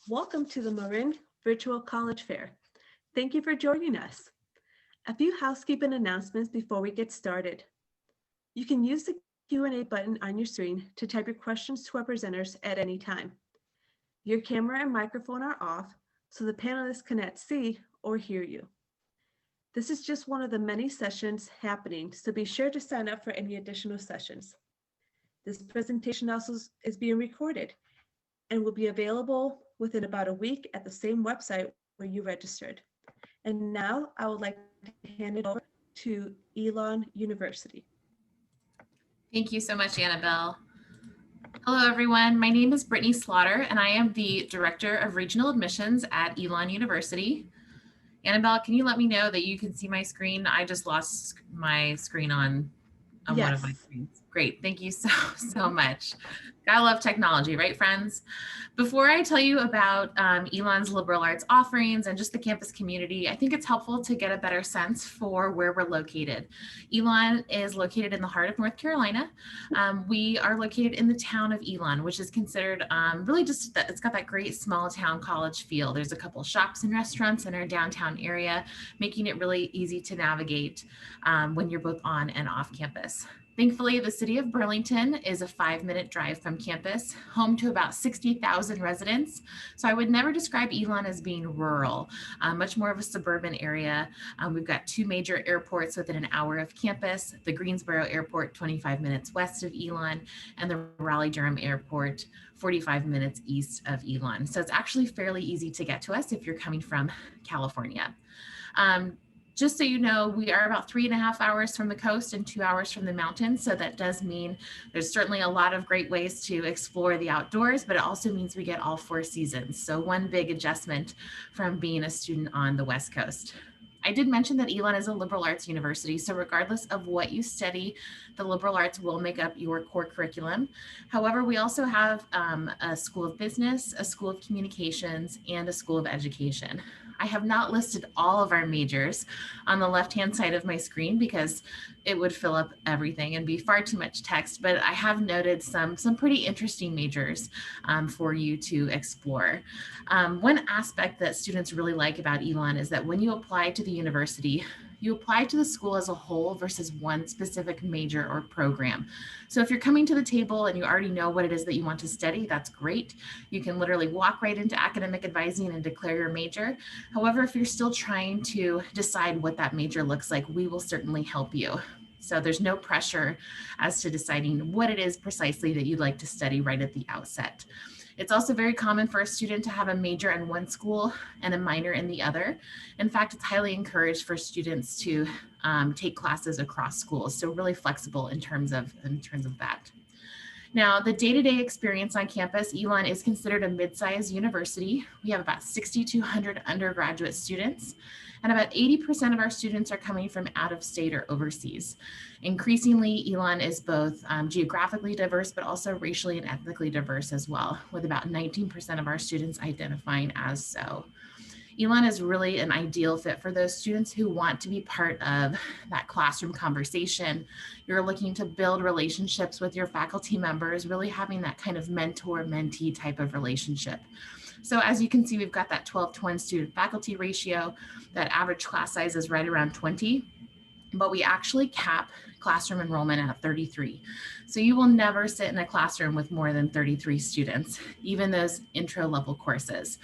Welcome to the Marin Virtual College Fair. Thank you for joining us. A few housekeeping announcements before we get started. You can use the Q&A button on your screen to type your questions to our presenters at any time. Your camera and microphone are off, so the panelists cannot see or hear you. This is just one of the many sessions happening, so be sure to sign up for any additional sessions. This presentation also is being recorded and will be available within about a week at the same website where you registered. And now I would like to hand it over to Elon University. Thank you so much, Annabelle. Hello, everyone. My name is Brittany Slaughter, and I am the Director of Regional Admissions at Elon University. Annabelle, can you let me know that you can see my screen? I just lost my screen on one of my screens. Great. Thank you so much. Gotta love technology, right, friends? Before I tell you about Elon's liberal arts offerings and just the campus community, I think it's helpful to get a better sense for where we're located. Elon is located in the heart of North Carolina. We are located in the town of Elon, which is considered really just, it's got that great small town college feel. There's a couple shops and restaurants in our downtown area, making it really easy to navigate when you're both on and off campus. Thankfully, the city of Burlington is a 5-minute drive from campus, home to about 60,000 residents. So I would never describe Elon as being rural, much more of a suburban area. We've got 2 major airports within an hour of campus, the Greensboro Airport, 25 minutes west of Elon, and the Raleigh-Durham Airport, 45 minutes east of Elon. So it's actually fairly easy to get to us if you're coming from California. Just so you know, we are about 3.5 hours from the coast and 2 hours from the mountains. So that does mean there's certainly a lot of great ways to explore the outdoors, but it also means we get all 4 seasons. So one big adjustment from being a student on the West Coast. I did mention that Elon is a liberal arts university, so regardless of what you study, the liberal arts will make up your core curriculum. However, we also have a school of business, a school of communications, and a school of education. I have not listed all of our majors on the left-hand side of my screen because it would fill up everything and be far too much text, but I have noted some pretty interesting majors for you to explore. One aspect that students really like about Elon is that when you apply to the university, you apply to the school as a whole versus one specific major or program. So if you're coming to the table and you already know what it is that you want to study, that's great. You can literally walk right into academic advising and declare your major. However, if you're still trying to decide what that major looks like, we will certainly help you. So there's no pressure as to deciding what it is precisely that you'd like to study right at the outset. It's also very common for a student to have a major in one school and a minor in the other. In fact, it's highly encouraged for students to take classes across schools. So really flexible in terms of that. Now, the day-to-day experience on campus, Elon is considered a mid-sized university. We have about 6,200 undergraduate students, and about 80% of our students are coming from out of state or overseas. Increasingly, Elon is both geographically diverse, but also racially and ethnically diverse as well, with about 19% of our students identifying as so. Elon is really an ideal fit for those students who want to be part of that classroom conversation. You're looking to build relationships with your faculty members, really having that kind of mentor-mentee type of relationship. So as you can see, we've got that 12-to-1 student faculty ratio. That average class size is right around 20, but we actually cap classroom enrollment at 33. So you will never sit in a classroom with more than 33 students, even those intro level courses.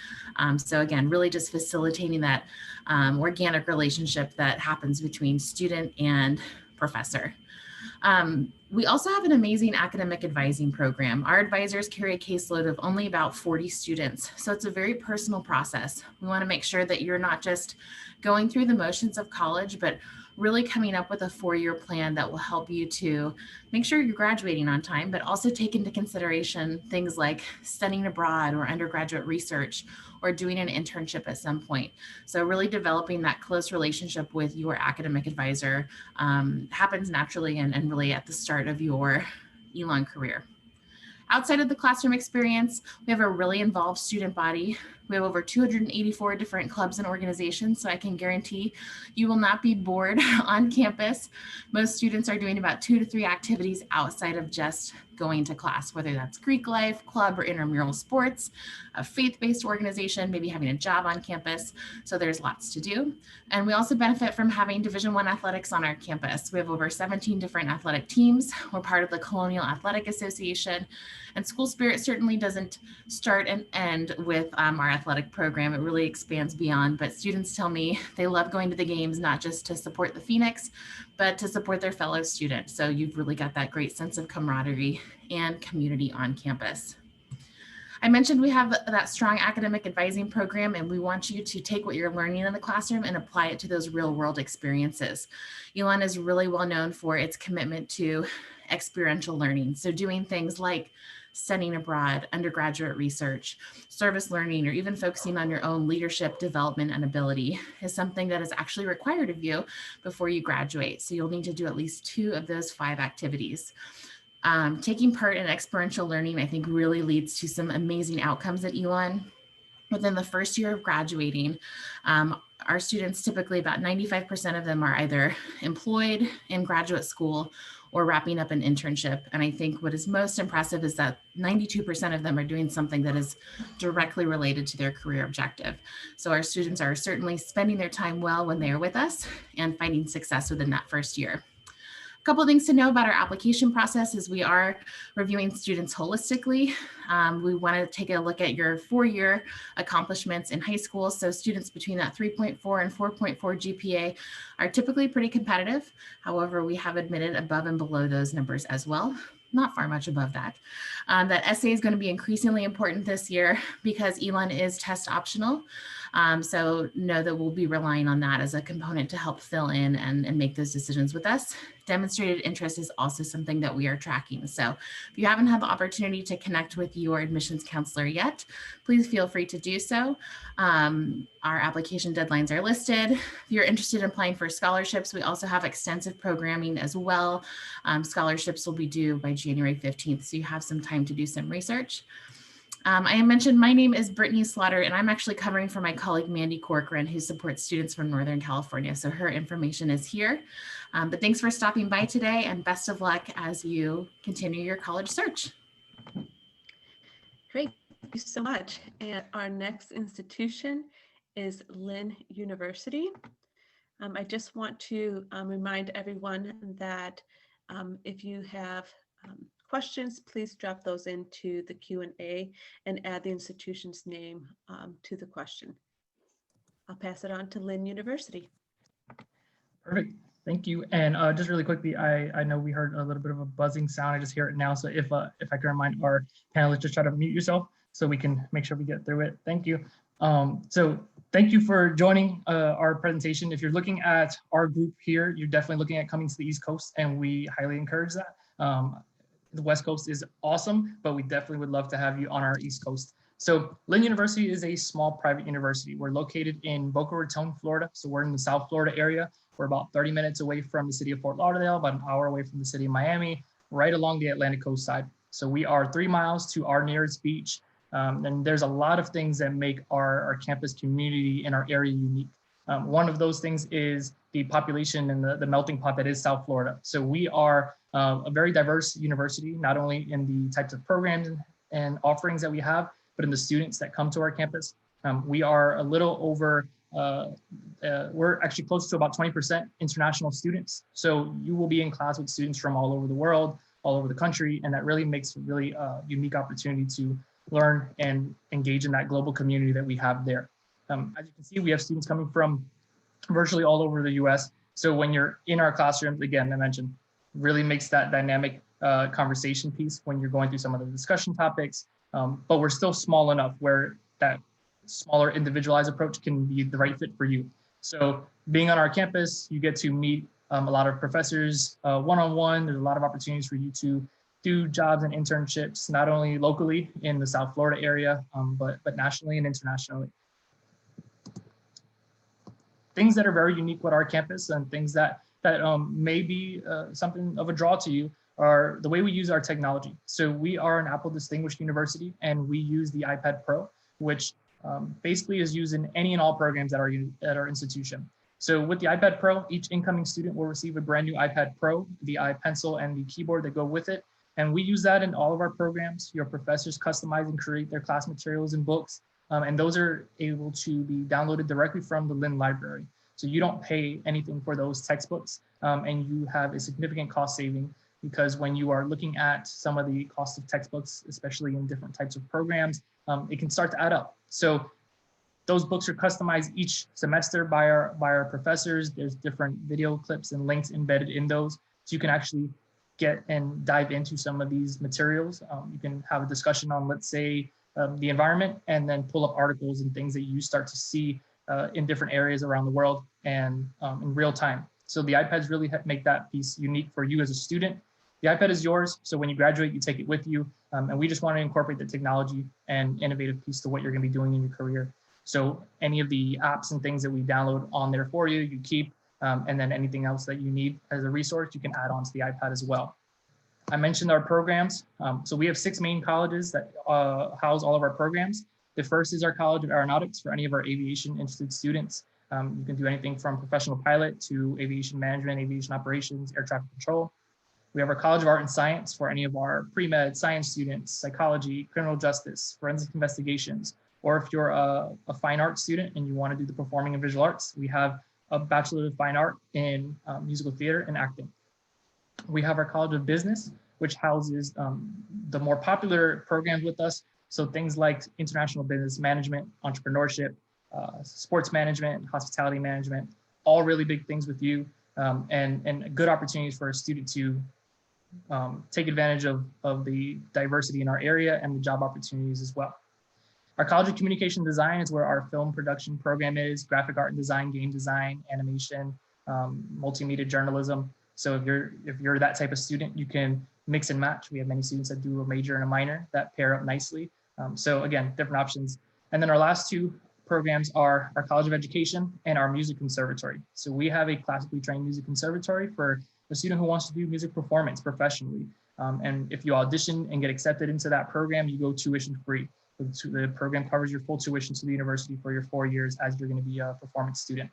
So again, really just facilitating that organic relationship that happens between student and professor. We also have an amazing academic advising program. Our advisors carry a caseload of only about 40 students. So it's a very personal process. We want to make sure that you're not just going through the motions of college, but really coming up with a 4-year plan that will help you to make sure you're graduating on time, but also take into consideration things like studying abroad or undergraduate research or doing an internship at some point. So really developing that close relationship with your academic advisor happens naturally and really at the start of your Elon career. Outside of the classroom experience, we have a really involved student body. We have over 284 different clubs and organizations, so I can guarantee you will not be bored on campus. Most students are doing about 2 to 3 activities outside of just going to class, whether that's Greek life, club, or intramural sports, a faith-based organization, maybe having a job on campus. So there's lots to do. And we also benefit from having Division I athletics on our campus. We have over 17 different athletic teams. We're part of the Colonial Athletic Association, and school spirit certainly doesn't start and end with our athletic program. It really expands beyond, but students tell me they love going to the games, not just to support the Phoenix, but to support their fellow students. So you've really got that great sense of camaraderie and community on campus. I mentioned we have that strong academic advising program, and we want you to take what you're learning in the classroom and apply it to those real world experiences. Elon is really well known for its commitment to experiential learning. So doing things like studying abroad, undergraduate research, service learning, or even focusing on your own leadership development and ability is something that is actually required of you before you graduate. So you'll need to do at least 2 of those 5 activities. Taking part in experiential learning, I think, really leads to some amazing outcomes at Elon. Within the first year of graduating, our students, typically about 95% of them, are either employed in graduate school or wrapping up an internship. And I think what is most impressive is that 92% of them are doing something that is directly related to their career objective. So our students are certainly spending their time well when they are with us and finding success within that first year. A couple of things to know about our application process is we are reviewing students holistically. We want to take a look at your 4-year accomplishments in high school. So students between that 3.4 and 4.4 GPA are typically pretty competitive. However, we have admitted above and below those numbers as well. Not far much above that. That essay is going to be increasingly important this year because Elon is test optional. So know that we'll be relying on that as a component to help fill in and make those decisions with us. Demonstrated interest is also something that we are tracking. So if you haven't had the opportunity to connect with your admissions counselor yet, please feel free to do so. Our application deadlines are listed. If you're interested in applying for scholarships, we also have extensive programming as well. Scholarships will be due by January 15th, so you have some time to do some research. I mentioned my name is Brittany Slaughter, and I'm actually covering for my colleague Mandy Corcoran, who supports students from Northern California. So her information is here. But thanks for stopping by today, and best of luck as you continue your college search. Great, thank you so much. And our next institution is Lynn University. I just want to remind everyone that if you have questions, please drop those into the Q&A and add the institution's name to the question. I'll pass it on to Lynn University. Perfect. Thank you. And just really quickly, I know we heard a little bit of a buzzing sound. I just hear it now. So if I can remind our panelists, just try to mute yourself so we can make sure we get through it. Thank you. So thank you for joining our presentation. If you're looking at our group here, you're definitely looking at coming to the East Coast, and we highly encourage that. The West Coast is awesome, but we definitely would love to have you on our East Coast. So Lynn University is a small private university. We're located in Boca Raton, Florida. So we're in the South Florida area. We're about 30 minutes away from the city of Fort Lauderdale, about an hour away from the city of Miami, right along the Atlantic coast side. So we are 3 miles to our nearest beach. And there's a lot of things that make our campus community in our area unique. One of those things is the population and the melting pot that is South Florida. So we are a very diverse university, not only in the types of programs and offerings that we have, but in the students that come to our campus. We are a little over, we're actually close to about 20% international students. So you will be in class with students from all over the world, all over the country, and that really makes a really unique opportunity to learn and engage in that global community that we have there. As you can see, we have students coming from virtually all over the US. So when you're in our classrooms, again, I mentioned, really makes that dynamic conversation piece when you're going through some of the discussion topics, but we're still small enough where that smaller individualized approach can be the right fit for you. So being on our campus, you get to meet a lot of professors one-on-one. There's a lot of opportunities for you to do jobs and internships, not only locally in the South Florida area, but nationally and internationally. Things that are very unique with our campus and things that may be something of a draw to you are the way we use our technology. So we are an Apple Distinguished University, and we use the iPad Pro, which basically is used in any and all programs at our institution. So with the iPad Pro, each incoming student will receive a brand new iPad Pro, the iPencil and the keyboard that go with it. And we use that in all of our programs. Your professors customize and create their class materials and books. And those are able to be downloaded directly from the Lynn Library. So you don't pay anything for those textbooks, and you have a significant cost saving, because when you are looking at some of the cost of textbooks, especially in different types of programs, it can start to add up. So those books are customized each semester by our professors. There's different video clips and links embedded in those, so you can actually get and dive into some of these materials. You can have a discussion on, let's say, the environment, and then pull up articles and things that you start to see in different areas around the world and in real time. So the iPads really make that piece unique for you as a student. The iPad is yours, so when you graduate, you take it with you. And we just want to incorporate the technology and innovative piece to what you're going to be doing in your career. So any of the apps and things that we download on there for you, you keep, and then anything else that you need as a resource, you can add on to the iPad as well. I mentioned our programs. So we have 6 main colleges that house all of our programs. The first is our College of Aeronautics for any of our aviation interested students. You can do anything from professional pilot to aviation management, aviation operations, air traffic control. We have our College of Art and Science for any of our pre-med science students, psychology, criminal justice, forensic investigations, or if you're a fine arts student and you want to do the performing and visual arts, we have a Bachelor of Fine Art in musical theater and acting. We have our College of Business, which houses the more popular programs with us. So things like international business management, entrepreneurship, sports management, hospitality management, all really big things with you, and good opportunities for a student to take advantage of the diversity in our area and the job opportunities as well. Our College of Communication Design is where our film production program is, graphic art and design, game design, animation, multimedia journalism. So if you're that type of student, you can mix and match. We have many students that do a major and a minor that pair up nicely. So again, different options. And then our last 2 programs are our College of Education and our Music Conservatory. So we have a classically trained music conservatory for a student who wants to do music performance professionally. And if you audition and get accepted into that program, you go tuition free. The program covers your full tuition to the university for your 4 years as you're going to be a performance student.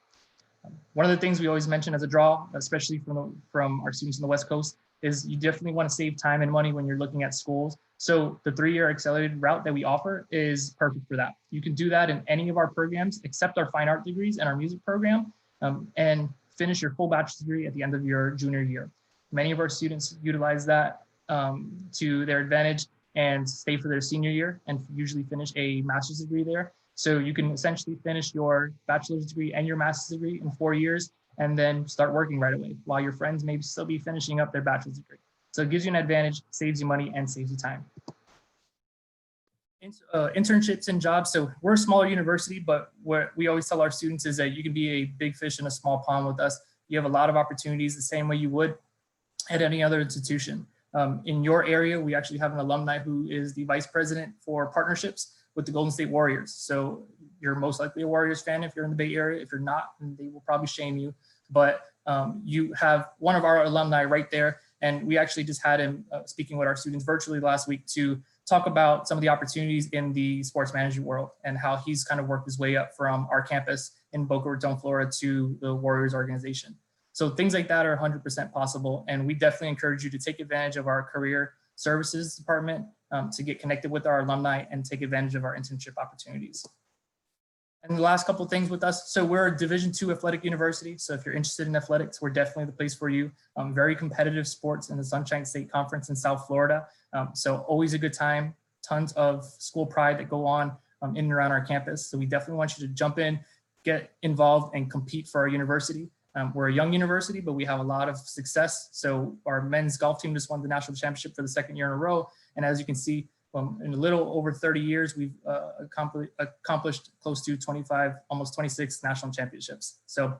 One of the things we always mention as a draw, especially from our students on the West Coast, is you definitely want to save time and money when you're looking at schools. So the 3-year accelerated route that we offer is perfect for that. You can do that in any of our programs except our fine art degrees and our music program, and finish your full bachelor's degree at the end of your junior year. Many of our students utilize that to their advantage and stay for their senior year and usually finish a master's degree there. So you can essentially finish your bachelor's degree and your master's degree in 4 years and then start working right away while your friends may still be finishing up their bachelor's degree. So it gives you an advantage, saves you money, and saves you time. Internships and jobs. So we're a smaller university, but what we always tell our students is that you can be a big fish in a small pond with us. You have a lot of opportunities the same way you would at any other institution. In your area, we actually have an alumni who is the vice president for partnerships with the Golden State Warriors. So you're most likely a Warriors fan if you're in the Bay Area. If you're not, they will probably shame you. But you have one of our alumni right there. And we actually just had him speaking with our students virtually last week to talk about some of the opportunities in the sports management world and how he's kind of worked his way up from our campus in Boca Raton, Florida to the Warriors organization. So things like that are 100% possible. And we definitely encourage you to take advantage of our career services department to get connected with our alumni and take advantage of our internship opportunities. And the last couple of things with us. So we're a Division II athletic university. So if you're interested in athletics, we're definitely the place for you. Very competitive sports in the Sunshine State Conference in South Florida. So always a good time, tons of school pride that go on in and around our campus. So we definitely want you to jump in, get involved and compete for our university. We're a young university, but we have a lot of success. So our men's golf team just won the national championship for the 2nd year in a row. And as you can see, in a little over 30 years, we've accomplished close to 25, almost 26 national championships. So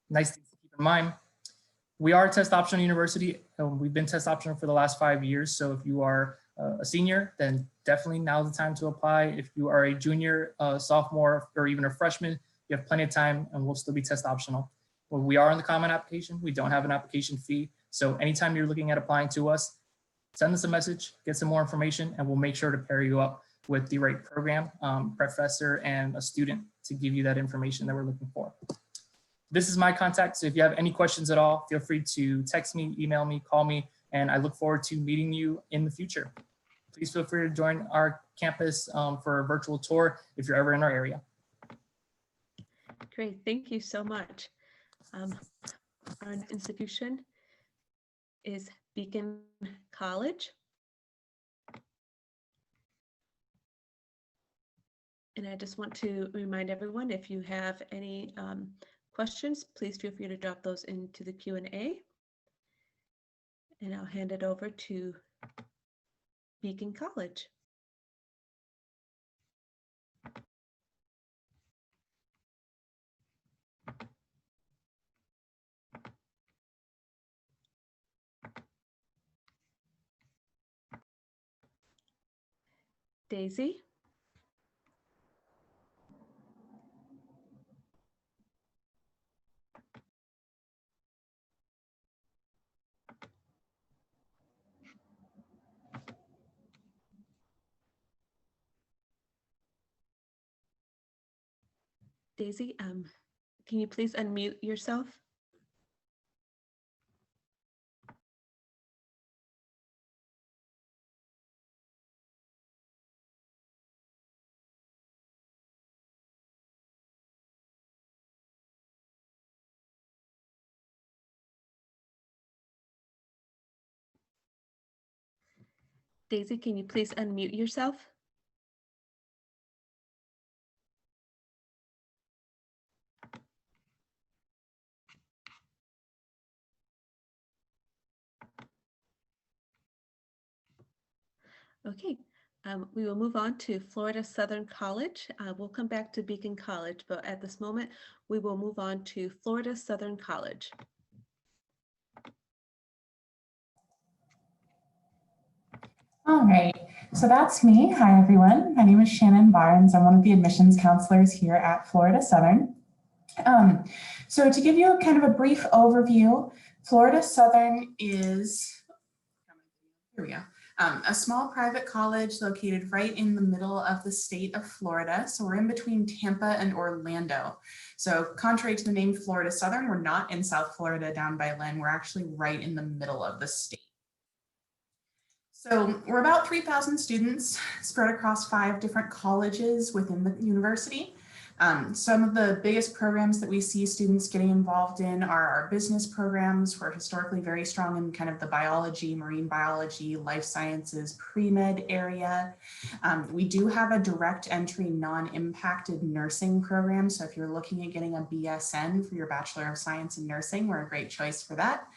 nice things to keep in mind. We are a test optional university. We've been test optional for the last 5 years. So if you are a senior, then definitely now's the time to apply. If you are a junior, sophomore, or even a freshman, you have plenty of time and we'll still be test optional. Well, we are on the common application. We don't have an application fee. So anytime you're looking at applying to us, send us a message, get some more information, and we'll make sure to pair you up with the right program, professor, and a student to give you that information that we're looking for. This is my contact, so if you have any questions at all, feel free to text me, email me, call me, and I look forward to meeting you in the future. Please feel free to join our campus for a virtual tour if you're ever in our area. Great, thank you so much. Our institution is Beacon College. And I just want to remind everyone, if you have any questions, please feel free to drop those into the Q&A. And I'll hand it over to Beacon College. Daisy? Daisy, can you please unmute yourself? Daisy, can you please unmute yourself? Okay, we will move on to Florida Southern College. We'll come back to Beacon College, but at this moment, we will move on to Florida Southern College. All right, so that's me. Hi, everyone. My name is Shannon Barnes. I'm one of the admissions counselors here at Florida Southern. So to give you kind of a brief overview, Florida Southern is, here we go, a small private college located right in the middle of the state of Florida. So we're in between Tampa and Orlando. So contrary to the name Florida Southern, we're not in South Florida down by Lynn. We're actually right in the middle of the state. So we're about 3,000 students spread across 5 different colleges within the university. Some of the biggest programs that we see students getting involved in are our business programs. We're historically very strong in kind of the biology, marine biology, life sciences, pre-med area. We do have a direct entry non-impacted nursing program. So if you're looking at getting a BSN for your Bachelor of Science in Nursing, we're a great choice for that.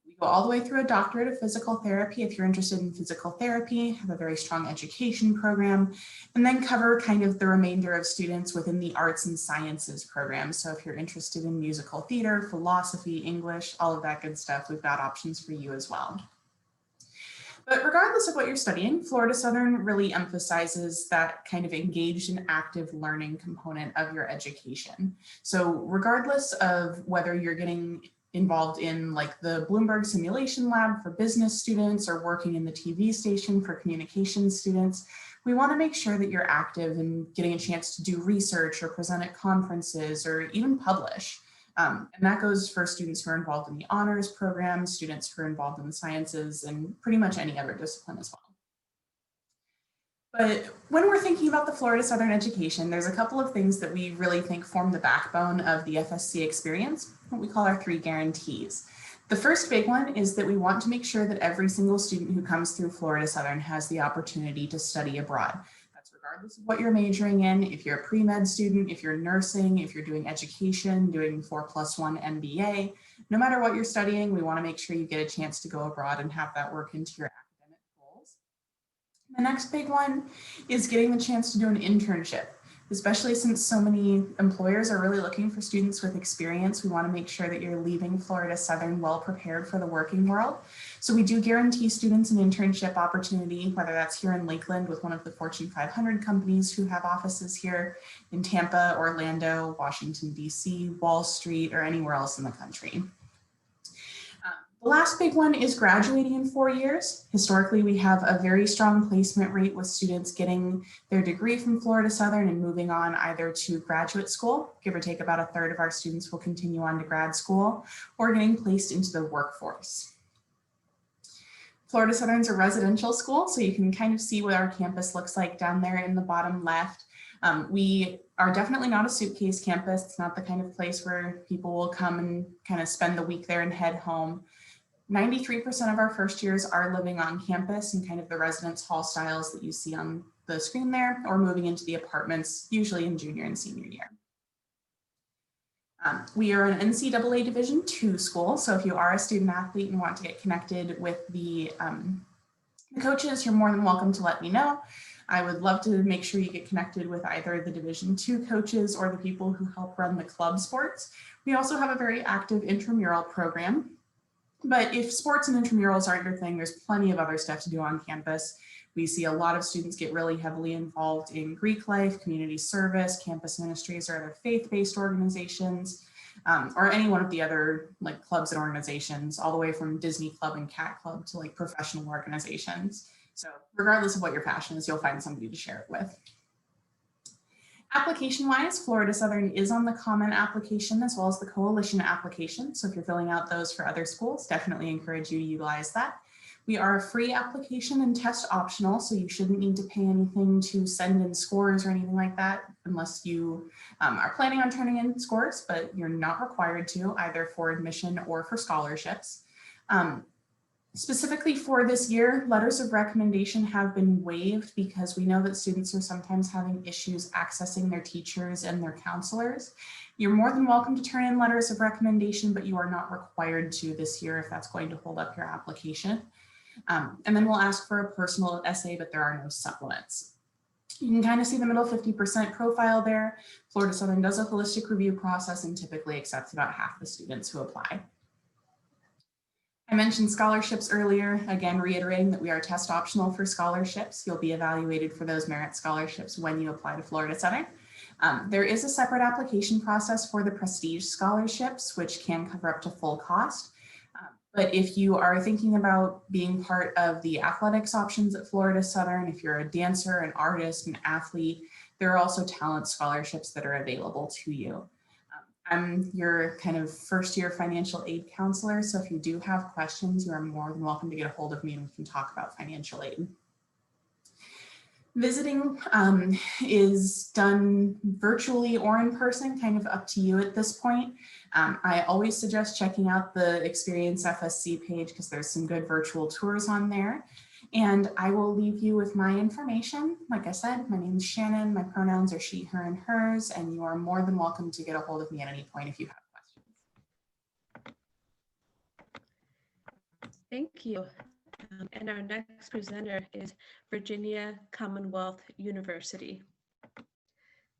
We go all the way through a doctorate of physical therapy if you're interested in physical therapy, have a very strong education program, and then cover kind of the remainder of students within the arts and sciences program. So if you're interested in musical theater, philosophy, English, all of that good stuff, we've got options for you as well. But regardless of what you're studying, Florida Southern really emphasizes that kind of engaged and active learning component of your education. So regardless of whether you're getting involved in like the Bloomberg simulation lab for business students or working in the TV station for communications students, we want to make sure that you're active and getting a chance to do research or present at conferences or even publish. And that goes for students who are involved in the honors program, students who are involved in the sciences, and pretty much any other discipline as well. But when we're thinking about the Florida Southern education, there's a couple of things that we really think form the backbone of the FSC experience, what we call our 3 guarantees. The first big one is that we want to make sure that every single student who comes through Florida Southern has the opportunity to study abroad. That's regardless of what you're majoring in. If you're a pre-med student, if you're nursing, if you're doing education, doing 4+1 MBA, no matter what you're studying, we want to make sure you get a chance to go abroad and have that work into your academic goals. The next big one is getting the chance to do an internship. Especially since so many employers are really looking for students with experience, we want to make sure that you're leaving Florida Southern well prepared for the working world. So we do guarantee students an internship opportunity, whether that's here in Lakeland with one of the Fortune 500 companies who have offices here in Tampa, Orlando, Washington, DC, Wall Street, or anywhere else in the country. The last big one is graduating in 4 years. Historically, we have a very strong placement rate with students getting their degree from Florida Southern and moving on either to graduate school, give or take about a third of our students will continue on to grad school, or getting placed into the workforce. Florida Southern's a residential school, so you can kind of see what our campus looks like down there in the bottom left. We are definitely not a suitcase campus. It's not the kind of place where people will come and kind of spend the week there and head home. 93% of our first years are living on campus in kind of the residence hall styles that you see on the screen there, or moving into the apartments, usually in junior and senior year. We are an NCAA Division II school, so if you are a student athlete and want to get connected with the coaches, you're more than welcome to let me know. I would love to make sure you get connected with either the Division II coaches or the people who help run the club sports. We also have a very active intramural program. But if sports and intramurals aren't your thing, there's plenty of other stuff to do on campus. We see a lot of students get really heavily involved in Greek life, community service, campus ministries, or other faith-based organizations, or any one of the other like clubs and organizations, all the way from Disney Club and Cat Club to like professional organizations. So regardless of what your passion is, you'll find somebody to share it with. Application-wise, Florida Southern is on the Common application as well as the Coalition application. So if you're filling out those for other schools, definitely encourage you to utilize that. We are a free application and test optional, so you shouldn't need to pay anything to send in scores or anything like that unless you are planning on turning in scores, but you're not required to either for admission or for scholarships. Specifically for this year, letters of recommendation have been waived because we know that students are sometimes having issues accessing their teachers and their counselors. You're more than welcome to turn in letters of recommendation, but you are not required to this year if that's going to hold up your application. And then we'll ask for a personal essay, but there are no supplements. You can kind of see the middle 50% profile there. Florida Southern does a holistic review process and typically accepts about half the students who apply. I mentioned scholarships earlier, again, reiterating that we are test optional for scholarships. You'll be evaluated for those merit scholarships when you apply to Florida Southern. There is a separate application process for the prestige scholarships, which can cover up to full cost. But if you are thinking about being part of the athletics options at Florida Southern, if you're a dancer, an artist, an athlete, there are also talent scholarships that are available to you. I'm your kind of first year financial aid counselor, so if you do have questions, you are more than welcome to get a hold of me and we can talk about financial aid. Visiting is done virtually or in person, kind of up to you at this point. I always suggest checking out the Experience FSC page because there's some good virtual tours on there. And I will leave you with my information. Like I said, my name is Shannon. My pronouns are she, her, and hers, and you are more than welcome to get a hold of me at any point if you have questions. Thank you. And our next presenter is Virginia Commonwealth University.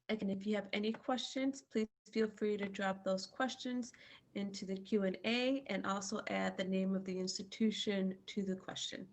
Again, if you have any questions, please feel free to drop those questions into the Q&A and also add the name of the institution to the question.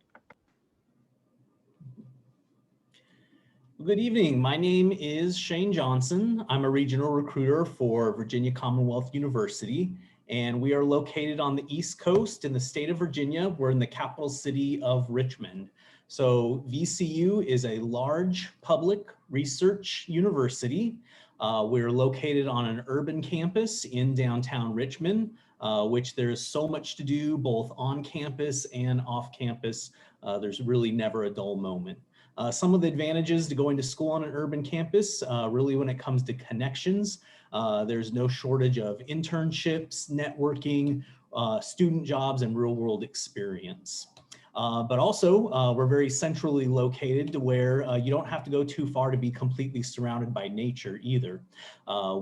Good evening. My name is Shane Johnson. I'm a regional recruiter for Virginia Commonwealth University, and we are located on the East Coast in the state of Virginia. We're in the capital city of Richmond. So VCU is a large public research university. We're located on an urban campus in downtown Richmond, which there's so much to do both on campus and off campus. There's really never a dull moment. Some of the advantages to going to school on an urban campus, really when it comes to connections, there's no shortage of internships, networking, student jobs, and real world experience. But also, we're very centrally located to where you don't have to go too far to be completely surrounded by nature either.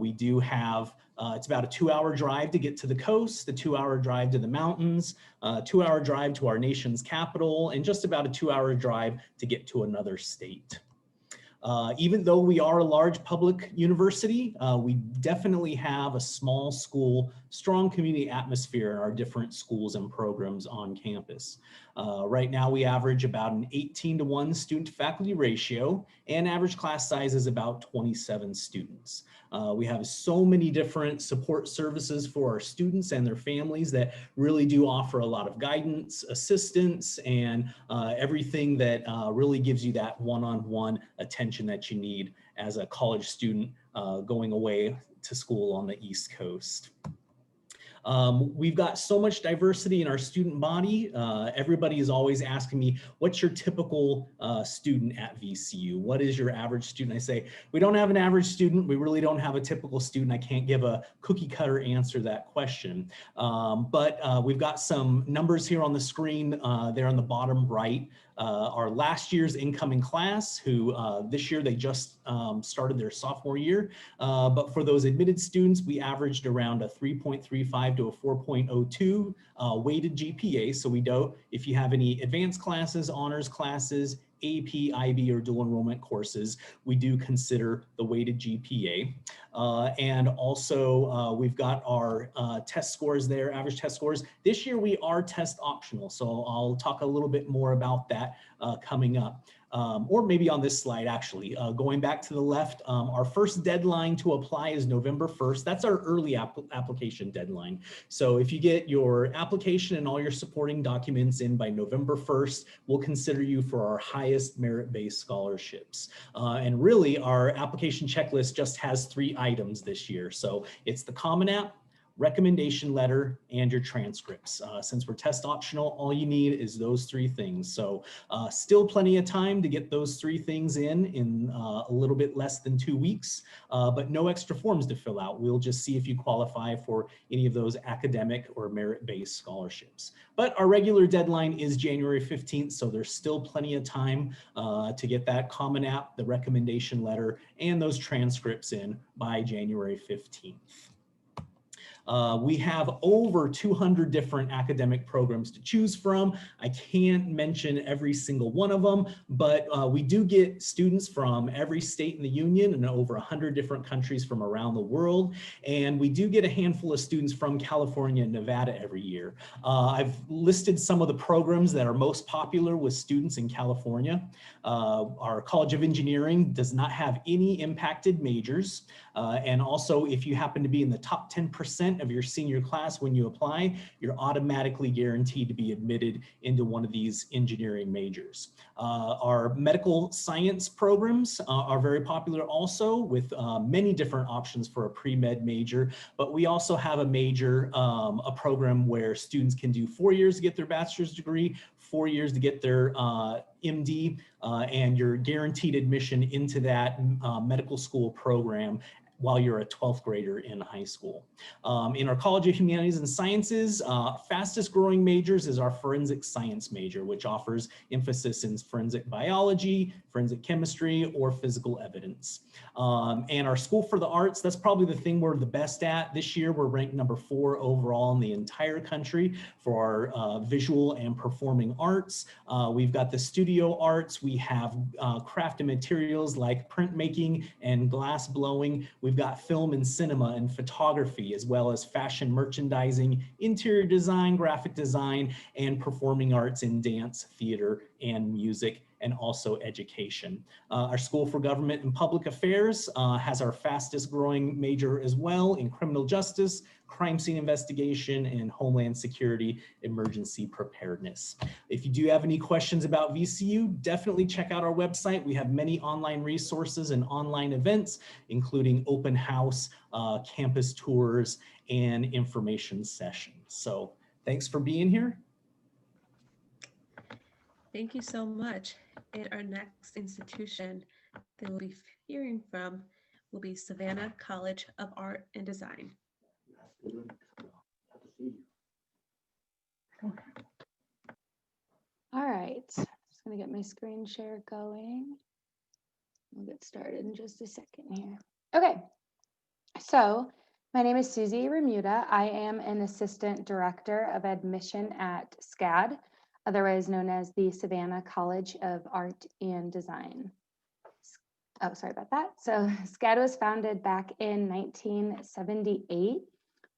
We do have, it's about a 2-hour drive to get to the coast, a 2-hour drive to the mountains, a 2-hour drive to our nation's capital, and just about a 2-hour drive to get to another state. Even though we are a large public university, we definitely have a small school, strong community atmosphere in our different schools and programs on campus. Right now we average about an 18-to-1 student to faculty ratio, and average class size is about 27 students. We have so many different support services for our students and their families that really do offer a lot of guidance, assistance, and everything that really gives you that one-on-one attention that you need as a college student going away to school on the East Coast. We've got so much diversity in our student body. Everybody is always asking me, what's your typical student at VCU? What is your average student? I say, we don't have an average student. We really don't have a typical student. I can't give a cookie cutter answer to that question. But we've got some numbers here on the screen there on the bottom right. Our last year's incoming class, who this year they just started their sophomore year. But for those admitted students, we averaged around a 3.35 to a 4.02 weighted GPA. So we know if you have any advanced classes, honors classes, AP, IB, or dual enrollment courses, we do consider the weighted GPA. And also we've got our test scores there, average test scores. This year we are test optional, so I'll talk a little bit more about that coming up. Or maybe on this slide, actually. Going back to the left, our first deadline to apply is November 1st. That's our early application deadline. So if you get your application and all your supporting documents in by November 1st, we'll consider you for our highest merit-based scholarships. And really, our application checklist just has 3 items this year. So it's the Common App, recommendation letter, and your transcripts. Since we're test optional, all you need is those 3 things. So still plenty of time to get those 3 things in a little bit less than 2 weeks, but no extra forms to fill out. We'll just see if you qualify for any of those academic or merit-based scholarships. But our regular deadline is January 15th, so there's still plenty of time to get that Common App, the recommendation letter, and those transcripts in by January 15th. We have over 200 different academic programs to choose from. I can't mention every single one of them, but we do get students from every state in the union and over 100 different countries from around the world. And we do get a handful of students from California and Nevada every year. I've listed some of the programs that are most popular with students in California. Our College of Engineering does not have any impacted majors. And also, if you happen to be in the top 10% of your senior class when you apply, you're automatically guaranteed to be admitted into one of these engineering majors. Our medical science programs are very popular also, with many different options for a pre-med major, but we also have a major, a program where students can do 4 years to get their bachelor's degree, 4 years to get their MD, and you're guaranteed admission into that medical school program while you're a 12th grader in high school. In our College of Humanities and Sciences, fastest growing majors is our forensic science major, which offers emphasis in forensic biology, forensic chemistry, or physical evidence. And our School for the Arts, that's probably the thing we're the best at. This year, we're ranked number 4 overall in the entire country for our visual and performing arts. We've got the studio arts. We have craft and materials like printmaking and glass blowing. We've got film and cinema and photography, as well as fashion merchandising, interior design, graphic design, and performing arts in dance, theater, and music, and also education. Our School for Government and Public Affairs has our fastest growing major as well in criminal justice, crime scene investigation, and homeland security emergency preparedness. If you do have any questions about VCU, definitely check out our website. We have many online resources and online events, including open house, campus tours, and information sessions. So thanks for being here. Thank you so much. And our next institution that we'll be hearing from will be Savannah College of Art and Design. All right, just gonna get my screen share going. We'll get started in just a second here. Okay, so my name is Susie Remuda. I am an Assistant Director of Admission at SCAD, otherwise known as the Savannah College of Art and Design. Oh, sorry about that. So SCAD was founded back in 1978.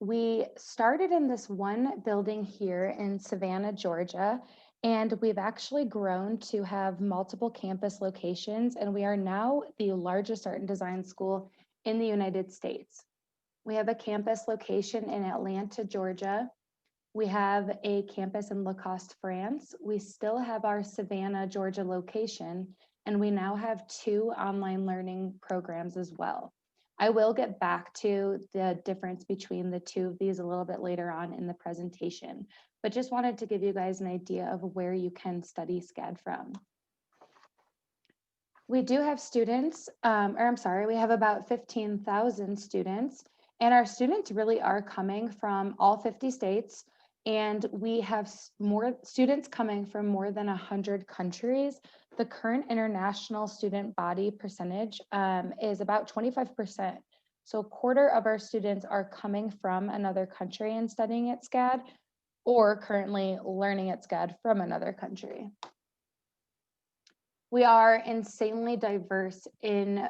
We started in this one building here in Savannah, Georgia, And we've actually grown to have multiple campus locations, and we are now the largest art and design school in the United States. We have a campus location in Atlanta, Georgia. We have a campus in Lacoste, France. We still have our Savannah, Georgia location, and we now have 2 online learning programs as well. I will get back to the difference between the 2 of these a little bit later on in the presentation, but just wanted to give you guys an idea of where you can study SCAD from. We do have students, we have about 15,000 students, and our students really are coming from all 50 states, and we have more students coming from more than 100 countries. The current international student body percentage is about 25%. So a quarter of our students are coming from another country and studying at SCAD, or currently learning at SCAD from another country. We are insanely diverse in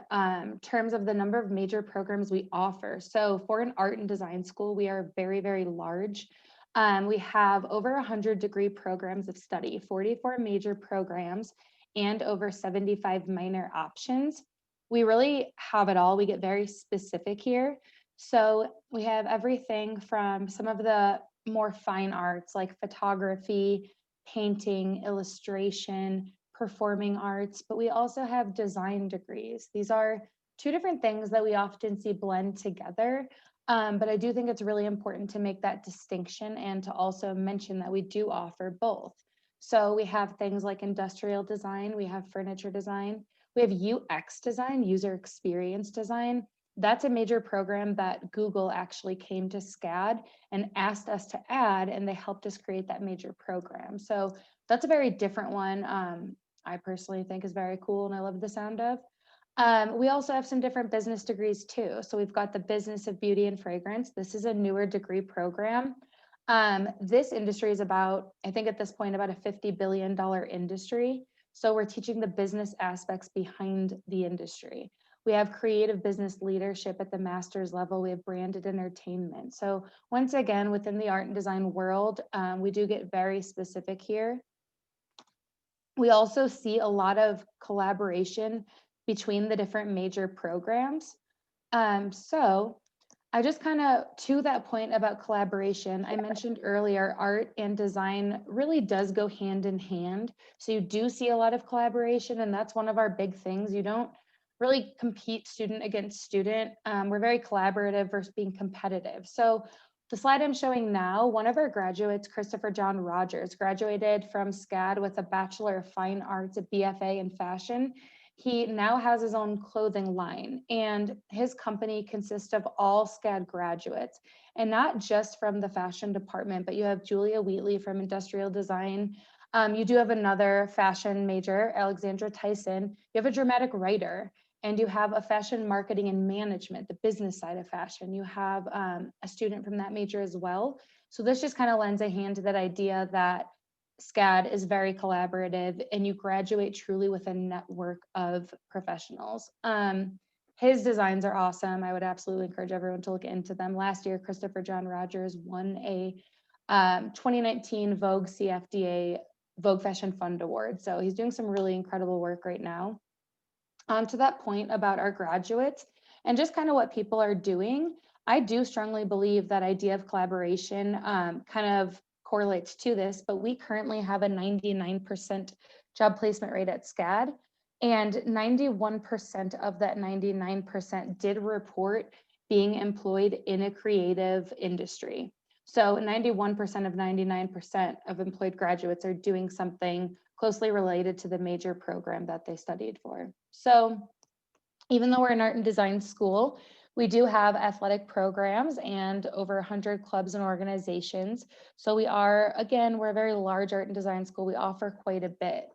terms of the number of major programs we offer. So for an art and design school, we are very, very large. We have over 100 degree programs of study, 44 major programs, and over 75 minor options. We really have it all. We get very specific here. So we have everything from some of the more fine arts like photography, painting, illustration, performing arts, but we also have design degrees. These are 2 different things that we often see blend together, but I do think it's really important to make that distinction and to also mention that we do offer both. So we have things like industrial design, we have furniture design, we have UX design, user experience design. That's a major program that Google actually came to SCAD and asked us to add, and they helped us create that major program. So that's a very different one. I personally think is very cool and I love the sound of. We also have some different business degrees too. So we've got the Business of Beauty and Fragrance. This is a newer degree program. This industry is about, I think at this point, about a $50 billion industry. So we're teaching the business aspects behind the industry. We have creative business leadership at the master's level. We have branded entertainment. So once again, within the art and design world, we do get very specific here. We also see a lot of collaboration between the different major programs. So I just kind of, to that point about collaboration, I mentioned earlier, art and design really does go hand in hand. So you do see a lot of collaboration, and that's one of our big things. You don't really compete student against student. We're very collaborative versus being competitive. So the slide I'm showing now, one of our graduates, Christopher John Rogers, graduated from SCAD with a Bachelor of Fine Arts, a BFA in fashion. He now has his own clothing line, and his company consists of all SCAD graduates, and not just from the fashion department, but you have Julia Wheatley from industrial design. You do have another fashion major, Alexandra Tyson. You have a dramatic writer, and you have a fashion marketing and management, the business side of fashion. You have a student from that major as well. So this just kind of lends a hand to that idea that SCAD is very collaborative and you graduate truly with a network of professionals. His designs are awesome. I would absolutely encourage everyone to look into them. Last year, Christopher John Rogers won a 2019 Vogue CFDA Vogue Fashion Fund Award. So he's doing some really incredible work right now. To that point about our graduates and just kind of what people are doing, I do strongly believe that idea of collaboration kind of correlates to this, but we currently have a 99% job placement rate at SCAD, and 91% of that 99% did report being employed in a creative industry. So 91% of 99% of employed graduates are doing something closely related to the major program that they studied for. So even though we're an art and design school, we do have athletic programs and over 100 clubs and organizations. So we are, again, we're a very large art and design school. We offer quite a bit.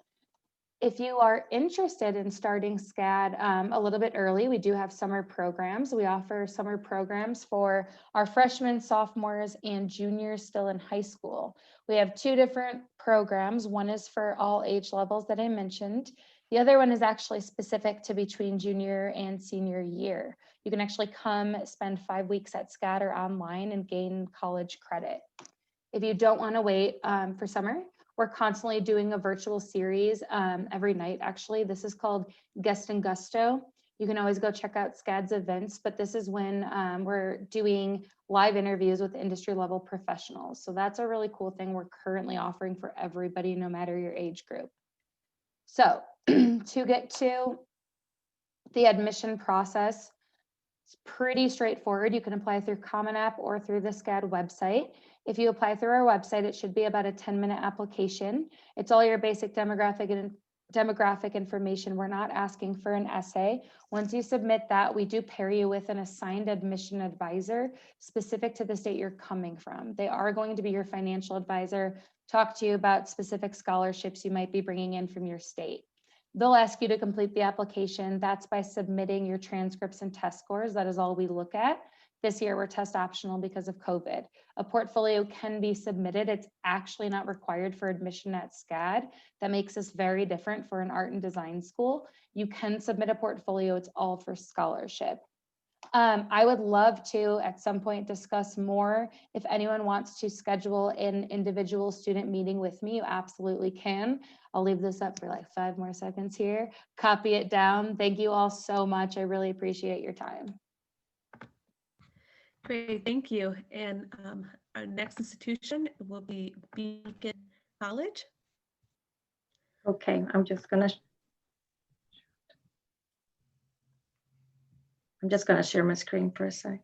If you are interested in starting SCAD a little bit early, we do have summer programs. We offer summer programs for our freshmen, sophomores, and juniors still in high school. We have 2 different programs. One is for all age levels that I mentioned. The other one is actually specific to between junior and senior year. You can actually come spend 5 weeks at SCAD or online and gain college credit. If you don't want to wait for summer, We're constantly doing a virtual series every night, actually. This is called Guest and Gusto. You can always go check out SCAD's events, but this is when we're doing live interviews with industry level professionals. So that's a really cool thing we're currently offering for everybody, no matter your age group. So to get to the admission process, it's pretty straightforward. You can apply through Common App or through the SCAD website. If you apply through our website, it should be about a 10-minute application. It's all your basic demographic information. We're not asking for an essay. Once you submit that, we do pair you with an assigned admission advisor specific to the state you're coming from. They are going to be your financial advisor, talk to you about specific scholarships you might be bringing in from your state. They'll ask you to complete the application. That's by submitting your transcripts and test scores. That is all we look at. This year, we're test optional because of COVID. A portfolio can be submitted. It's actually not required for admission at SCAD. That makes us very different for an art and design school. You can submit a portfolio. It's all for scholarship. I would love to, at some point, discuss more. If anyone wants to schedule an individual student meeting with me, you absolutely can. I'll leave this up for like 5 more seconds here. Copy it down. Thank you all so much. I really appreciate your time. Great, thank you. And our next institution will be Beacon College. Okay, I'm just gonna share my screen for a sec.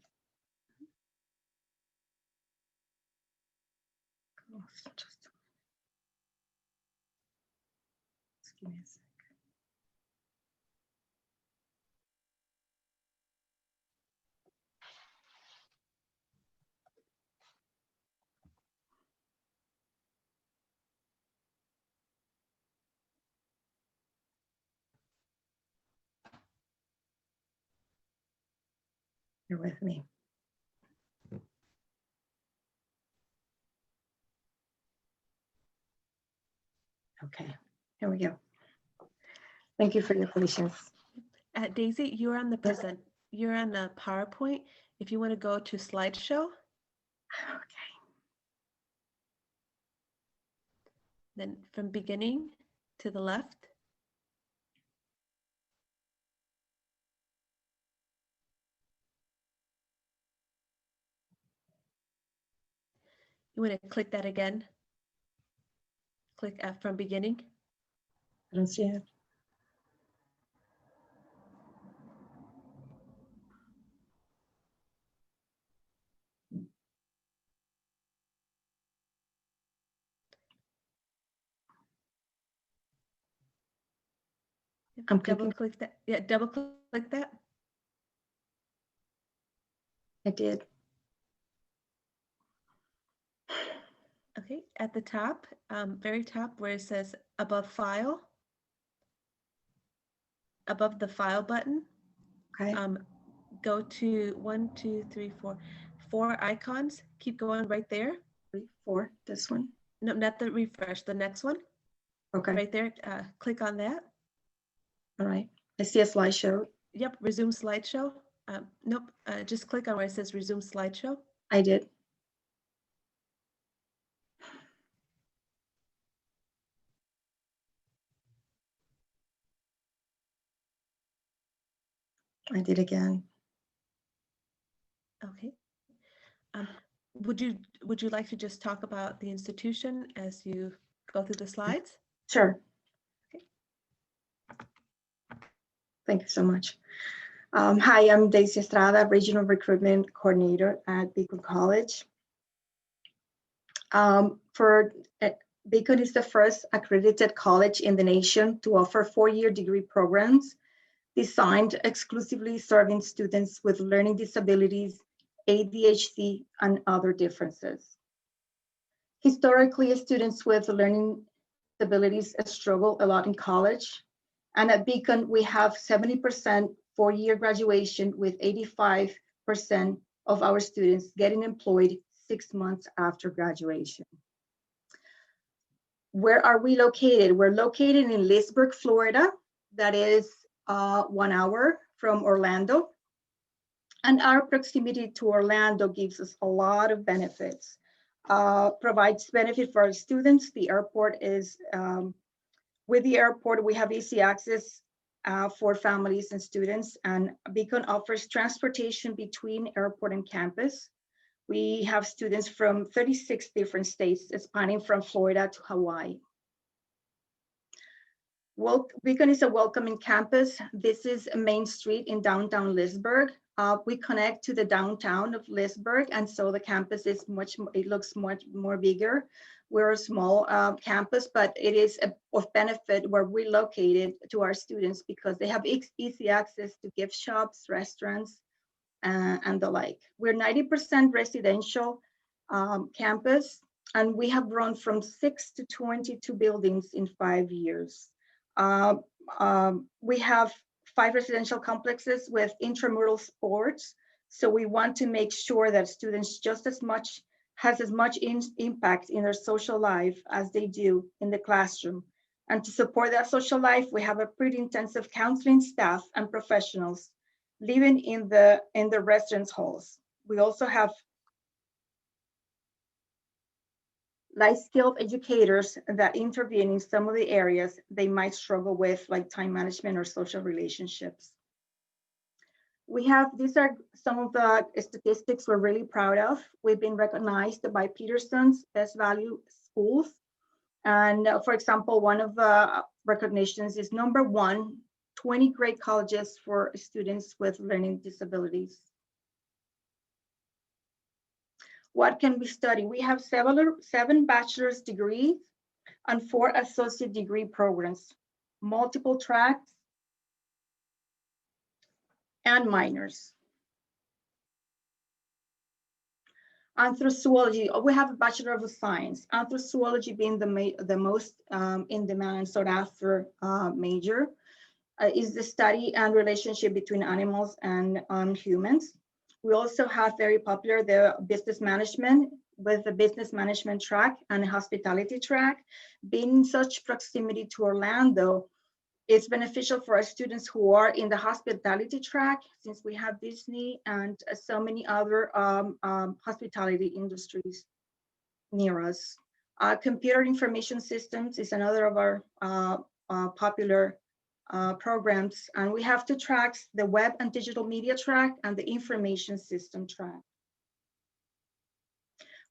Just give me a sec. You're with me. Okay, here we go. Thank you for your patience. Daisy, you're on the present. You're on the PowerPoint. If you want to go to slideshow, Okay. then from beginning to the left. You want to click that again? Click from beginning. I don't see it. I'm Double clicking. click that. Yeah, double click that. I did. Okay, at the top, very top where it says above file, above the file button, Okay. go to 1, 2, 3, 4 icons. Keep going right there. 3, 4. This one. No, not the refresh, the next one. Okay. Right there. Click on that. All right. I see a slideshow. Yep, resume slideshow. Nope, just click on where it says resume slideshow. I did. I did again. Okay. Would you like to just talk about the institution as you go through the slides? Sure. Okay. Thank you so much. Hi, I'm Daisy Estrada, Regional Recruitment Coordinator at Beacon College. Beacon is the first accredited college in the nation to offer 4-year degree programs designed exclusively serving students with learning disabilities, ADHD, and other differences. Historically, students with learning disabilities struggle a lot in college. And at Beacon, we have 70% 4-year graduation with 85% of our students getting employed 6 months after graduation. Where are we located? We're located in Leesburg, Florida. That is 1 hour from Orlando. And our proximity to Orlando gives us a lot of benefits. provides benefit for our students. The airport is, with the airport, we have easy access for families and students, and Beacon offers transportation between airport and campus. We have students from 36 different states, spanning from Florida to Hawaii. Beacon is a welcoming campus. This is Main Street in downtown Leesburg. We connect to the downtown of Leesburg, and so the campus is it looks much more bigger. We're a small campus, but it is of benefit where we're located to our students because they have easy access to gift shops, restaurants, and the like. We're 90% residential campus, and we have grown from 6 to 22 buildings in 5 years. We have 5 residential complexes with intramural sports. So we want to make sure that students has as much impact in their social life as they do in the classroom. And to support that social life, we have a pretty intensive counseling staff and professionals living in the residence halls. We also have life-skilled educators that intervene in some of the areas they might struggle with, like time management or social relationships. These are some of the statistics we're really proud of. We've been recognized by Peterson's Best Value Schools. And for example, one of the recognitions is number 1, 20 great colleges for students with learning disabilities. What can we study? We have 7 bachelor's degrees and 4 associate degree programs, multiple tracks, and minors. Anthrozoology, we have a Bachelor of Science. Anthrozoology being the most in demand and sought after major is the study and relationship between animals and humans. We also have very popular the business management with the business management track and hospitality track. Being in such proximity to Orlando, it's beneficial for our students who are in the hospitality track, since we have Disney and so many other hospitality industries near us. Computer information systems is another of our popular programs, and we have 2 tracks, the web and digital media track and the information system track.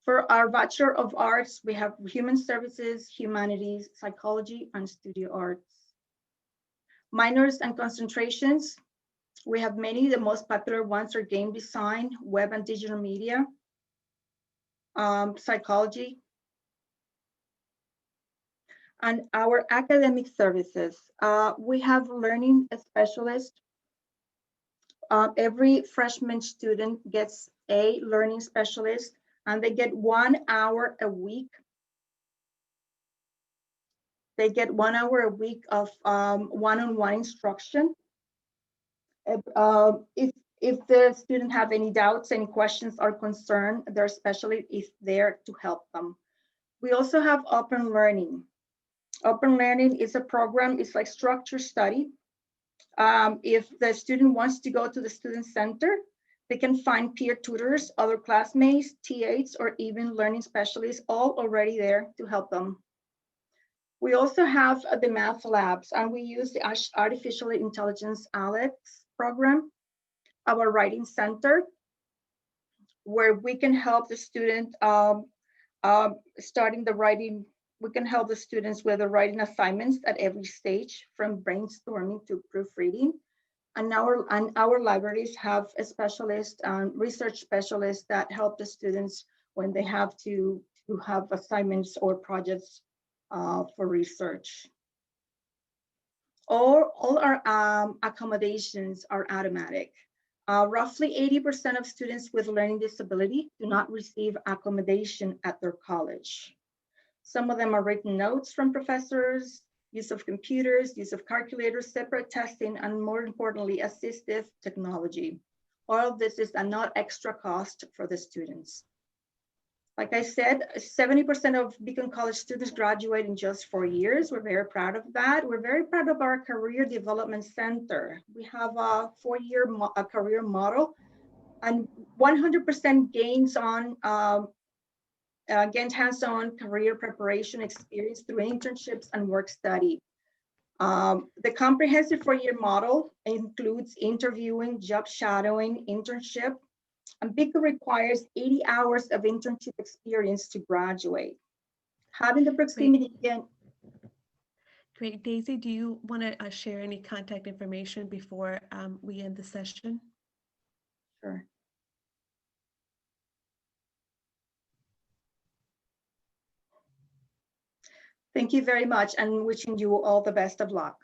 For our Bachelor of Arts, we have Human Services, Humanities, Psychology, and Studio Arts. Minors and concentrations, we have many. The most popular ones are game design, web and digital media, psychology, and our academic services. We have learning specialists. Every freshman student gets a learning specialist, and they get 1 hour a week. They get 1 hour a week of one-on-one instruction. If the student have any doubts, any questions or concern, their specialist is there to help them. We also have open learning. Open learning is a program, it's like structured study. If the student wants to go to the student center, they can find peer tutors, other classmates, TAs, or even learning specialists, all already there to help them. We also have the math labs, and we use the Artificial Intelligence ALEX program, our writing center, where we can help the student starting the writing. We can help the students with the writing assignments at every stage, from brainstorming to proofreading. And our libraries have a specialist, research specialists that help the students when they have to have assignments or projects for research. All our accommodations are automatic. Roughly 80% of students with learning disability do not receive accommodation at their college. Some of them are written notes from professors, use of computers, use of calculators, separate testing, and more importantly, assistive technology. All of this is a not extra cost for the students. Like I said, 70% of Beacon College students graduate in just 4 years. We're very proud of that. We're very proud of our Career Development Center. We have a 4-year career model and 100% gains on gained hands-on career preparation experience through internships and work study. The comprehensive 4-year model includes interviewing, job shadowing, internship, and BICA requires 80 hours of internship experience to graduate. Having the proximity again. Great. Daisy, do you want to share any contact information before we end the session? Sure. Thank you very much, and wishing you all the best of luck.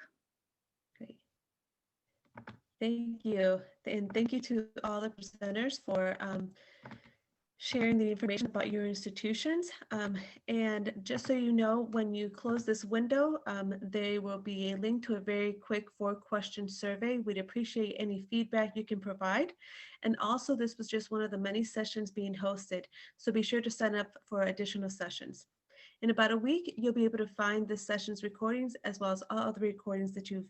Great. Thank you. And thank you to all the presenters for sharing the information about your institutions. And just so you know, when you close this window, there will be a link to a very quick 4-question survey. We'd appreciate any feedback you can provide. And also, this was just one of the many sessions being hosted, so be sure to sign up for additional sessions. In about a week, you'll be able to find this session's recordings as well as all other recordings that you've,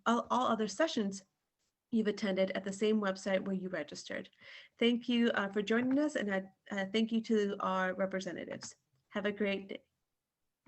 all other sessions you've attended at the same website where you registered. Thank you for joining us, and thank you to our representatives. Have a great day.